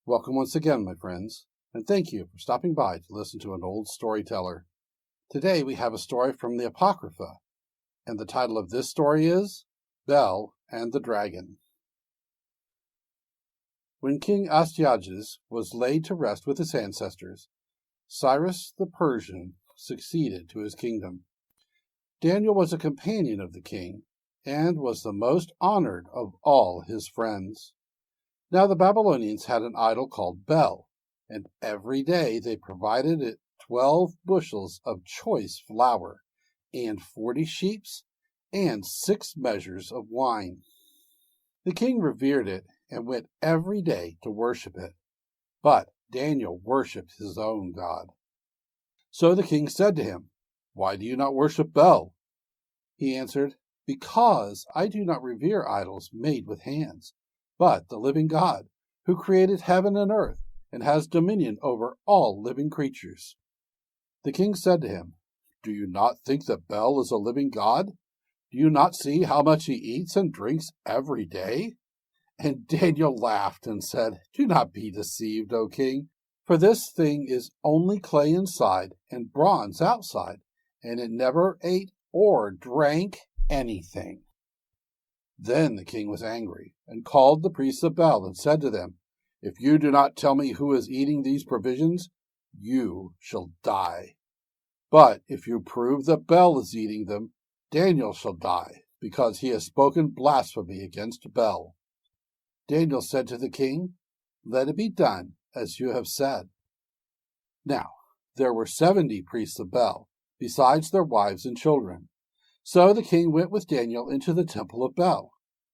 Welcome once again, my friends, and thank you for stopping by to listen to an old storyteller. Today we have a story from the Apocrypha, and the title of this story is Bel and the Dragon. When King Astyages was laid to rest with his ancestors, Cyrus the Persian succeeded to his kingdom. Daniel was a companion of the king, and was the most honored of all his friends. Now the Babylonians had an idol called Bel, and every day they provided it 12 bushels of choice flour, and 40 sheep, and 6 measures of wine. The king revered it, and went every day to worship it. But Daniel worshipped his own God. So the king said to him, "Why do you not worship Bel?" He answered, "Because I do not revere idols made with hands, but the living God, who created heaven and earth, and has dominion over all living creatures." The king said to him, "Do you not think that Bel is a living God? Do you not see how much he eats and drinks every day?" And Daniel laughed and said, "Do not be deceived, O king, for this thing is only clay inside and bronze outside, and it never ate or drank anything." Then the king was angry, and called the priests of Bel, and said to them, "If you do not tell me who is eating these provisions, you shall die. But if you prove that Bel is eating them, Daniel shall die, because he has spoken blasphemy against Bel." Daniel said to the king, "Let it be done as you have said." Now there were 70 priests of Bel, besides their wives and children. So the king went with Daniel into the temple of Bel.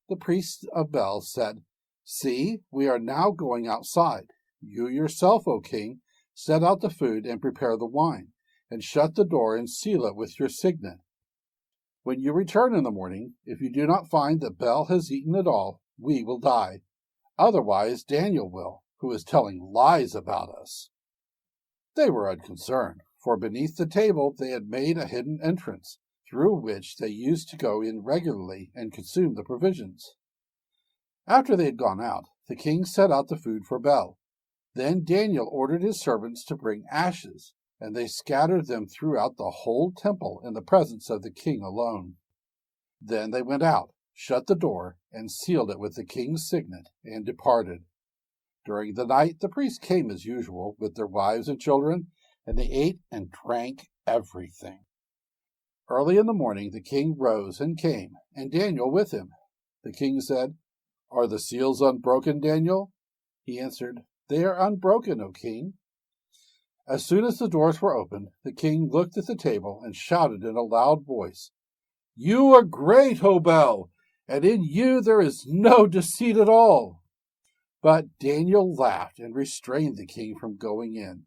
The priests of Bel said, "See, we are now going outside. You yourself, O king, set out the food and prepare the wine, and shut the door and seal it with your signet. When you return in the morning, if you do not find that Bel has eaten it all, we will die. Otherwise Daniel will, who is telling lies about us." They were unconcerned, for beneath the table they had made a hidden entrance, through which they used to go in regularly and consume the provisions. After they had gone out, the king set out the food for Bel. Then Daniel ordered his servants to bring ashes, and they scattered them throughout the whole temple in the presence of the king alone. Then they went out, shut the door, and sealed it with the king's signet, and departed. During the night the priests came as usual with their wives and children, and they ate and drank everything. Early in the morning the king rose and came, and Daniel with him. The king said, "Are the seals unbroken, Daniel?" He answered, "They are unbroken, O king." As soon as the doors were opened, the king looked at the table and shouted in a loud voice, "You are great, O Bel, and in you there is no deceit at all." But Daniel laughed and restrained the king from going in.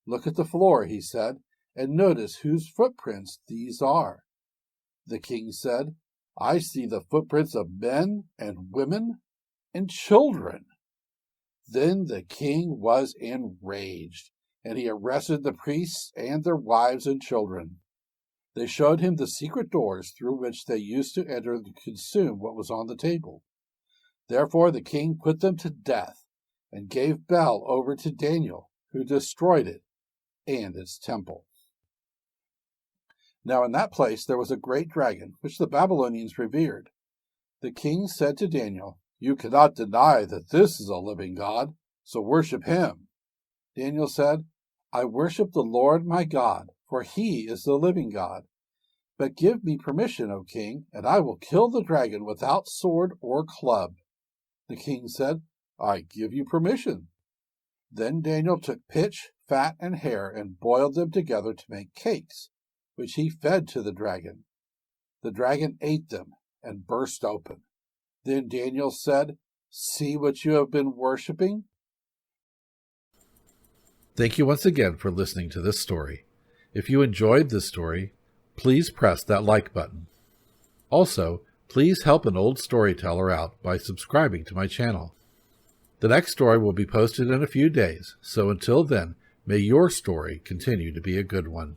"Look at the floor," he said, "and notice whose footprints these are." The king said, "I see the footprints of men and women and children." Then the king was enraged, and he arrested the priests and their wives and children. They showed him the secret doors through which they used to enter to consume what was on the table. Therefore the king put them to death, and gave Bel over to Daniel, who destroyed it and its temple. Now in that place there was a great dragon, which the Babylonians revered. The king said to Daniel, "You cannot deny that this is a living God, so worship him." Daniel said, "I worship the Lord my God, for he is the living God. But give me permission, O king, and I will kill the dragon without sword or club." The king said, "I give you permission." Then Daniel took pitch, fat, and hair, and boiled them together to make cakes, which he fed to the dragon. The dragon ate them and burst open. Then Daniel said, "See what you have been worshipping." Thank you once again for listening to this story. If you enjoyed this story, please press that like button. Also, please help an old storyteller out by subscribing to my channel. The next story will be posted in a few days, so until then, may your story continue to be a good one.